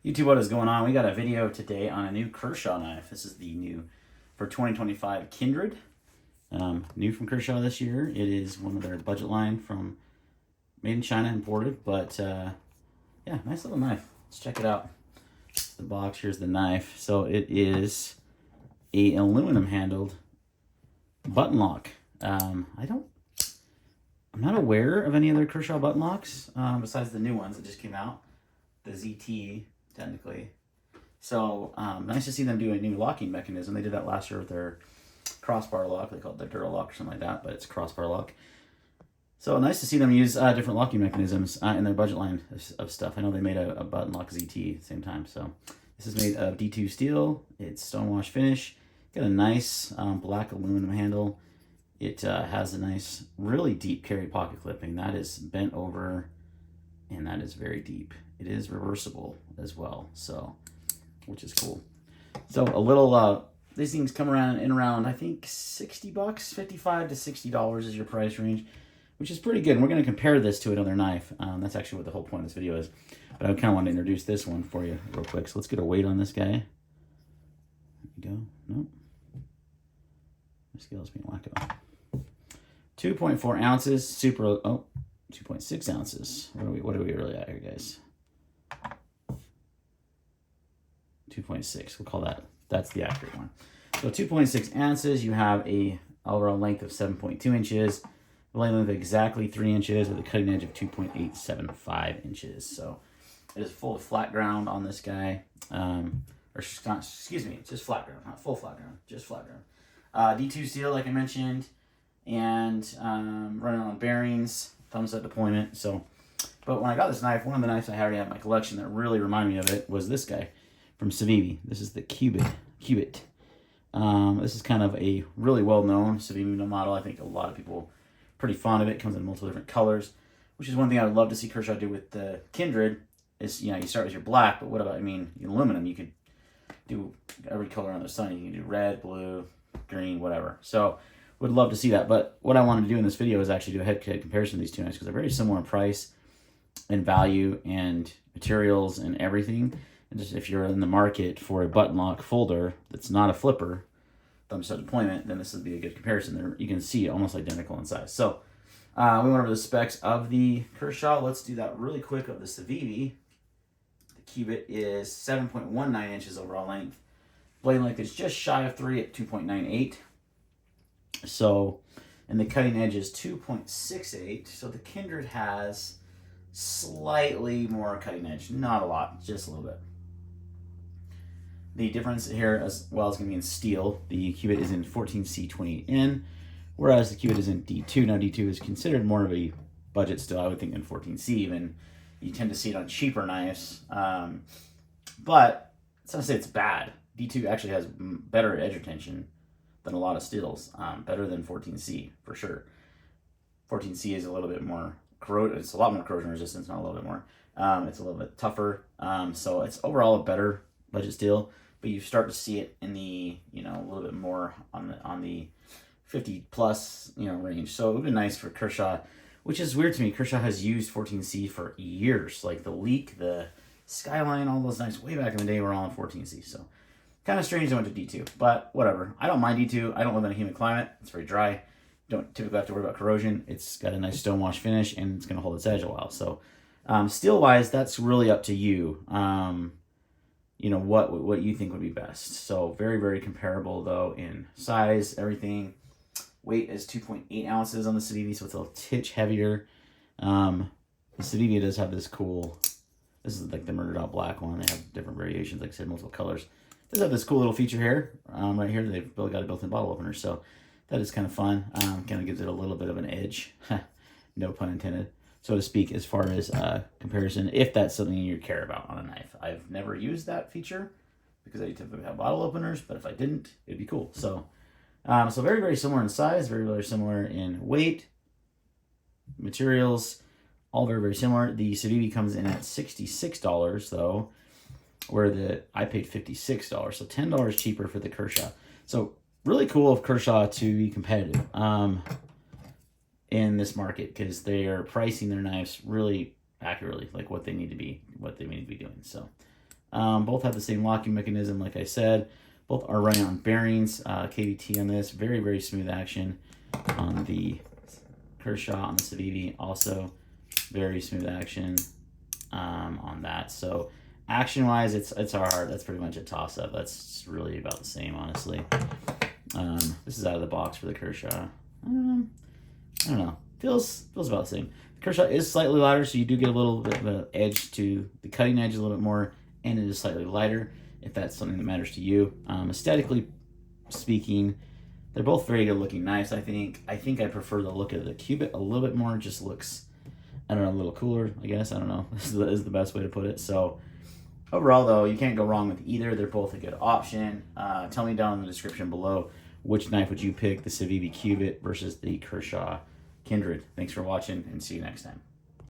YouTube, what is going on? We got a video today on a new Kershaw knife. This is the new for 2025 Kindred. New from Kershaw this year. It is one of their budget line from made in China, imported. But yeah, nice little knife. Let's check it out. The box, here's the knife. So it is a aluminum handled button lock. I'm not aware of any other Kershaw button locks besides the new ones that just came out. The ZT, technically. So nice to see them do a new locking mechanism. They did that last year with their crossbar lock. They call it the Dura lock or something like that, but it's crossbar lock. So nice to see them use different locking mechanisms in their budget line of stuff. I know they made a button lock ZT at the same time. So this is made of D2 steel. It's stonewash finish. Got a nice black aluminum handle. It has a nice, really deep carry pocket clipping. That is bent over, and that is very deep. It is reversible as well, so which is cool. So a little, these things come around in around, I think, $60, $55 to $60 is your price range, which is pretty good. And we're going to compare this to another knife. That's actually what the whole point of this video is. But I kind of want to introduce this one for you real quick. So let's get a weight on this guy. There you go. Nope. My scale's being wacko. 2.4 ounces. 2.6 ounces. What are we really at here, guys? 2.6. We'll call that. That's the accurate one. So 2.6 ounces. You have a overall length of 7.2 inches. The length of exactly 3 inches with a cutting edge of 2.875 inches. So it is full flat ground on this guy. Excuse me, just flat ground, not full flat ground, just flat ground. D2 steel, like I mentioned, and running on bearings, thumbs up deployment. So, but when I got this knife, one of the knives I already had in my collection that really reminded me of it was this guy from Civivi. This is the Qubit. This is kind of a really well-known Civivi model. I think a lot of people are pretty fond of it. It comes in multiple different colors, which is one thing I would love to see Kershaw do with the Kindred. Is, you know, you start with your black, but what about, aluminum? You could do every color under the sun. You can do red, blue, green, whatever. So would love to see that. But what I wanted to do in this video is actually do a head-to-head comparison of these two knives because they're very similar in price and value and materials and everything. And just if you're in the market for a button lock folder that's not a flipper, thumbs up deployment, then this would be a good comparison. You can see almost identical in size. So we went over the specs of the Kershaw. Let's do that really quick of the Civivi. The Qubit is 7.19 inches overall length. Blade length is just shy of 3 at 2.98. So, and the cutting edge is 2.68. So the Kindred has slightly more cutting edge. Not a lot, just a little bit. The difference here as well is going to be in steel. The Qubit is in 14C28N, whereas the Qubit is in D2. Now D2 is considered more of a budget steel, I would think, than 14C even. You tend to see it on cheaper knives. But it's not to say it's bad. D2 actually has better edge retention than a lot of steels. Better than 14C, for sure. 14C is a little bit more it's a lot more corrosion resistance, not a little bit more. It's a little bit tougher. So it's overall a better budget steel, but you start to see it in the, a little bit more on the 50 plus, range. So it would be nice for Kershaw, which is weird to me. Kershaw has used 14C for years. Like the Leak, the Skyline, all those knives way back in the day were all on 14C. So kind of strange they went to D2, but whatever. I don't mind D2. I don't live in a humid climate. It's very dry. Don't typically have to worry about corrosion. It's got a nice stonewash finish, and it's going to hold its edge a while. So steel-wise, that's really up to you. What you think would be best. So very, very comparable, though, in size, everything. Weight is 2.8 ounces on the Civivi, so it's a little titch heavier. The Civivi does have this cool, this is like the murdered out black one. They have different variations, like I said, multiple colors. It does have this cool little feature here, right here. They've got a built-in bottle opener, so that is kind of fun. Kind of gives it a little bit of an edge, no pun intended, so to speak, as far as comparison, if that's something you care about on a knife. I've never used that feature because I typically have bottle openers, but if I didn't, it'd be cool. So very, very similar in size, very, very similar in weight, materials, all very, very similar. The Civivi comes in at $66, though, where I paid $56, so $10 cheaper for the Kershaw. So really cool of Kershaw to be competitive in this market because they are pricing their knives really accurately, like what they need to be doing. So Both have the same locking mechanism, like I said. Both are running on bearings. KVT on this, very, very smooth action. On the Kershaw, on the Civivi, also very smooth action on that. So action-wise, it's hard. That's pretty much a toss-up. That's really about the same, honestly. This is out of the box for the Kershaw. I don't know. Feels about the same. The Kershaw is slightly lighter, so you do get a little bit of an edge to the cutting edge, a little bit more, and it is slightly lighter, if that's something that matters to you. Aesthetically speaking, they're both very good looking knives, I think. I prefer the look of the Qubit a little bit more. It just looks, I don't know, a little cooler, I guess. I don't know. This is the best way to put it. So overall, though, you can't go wrong with either. They're both a good option. Tell me down in the description below, which knife would you pick, the Civivi Cubit versus the Kershaw Kindred. Thanks for watching, and see you next time.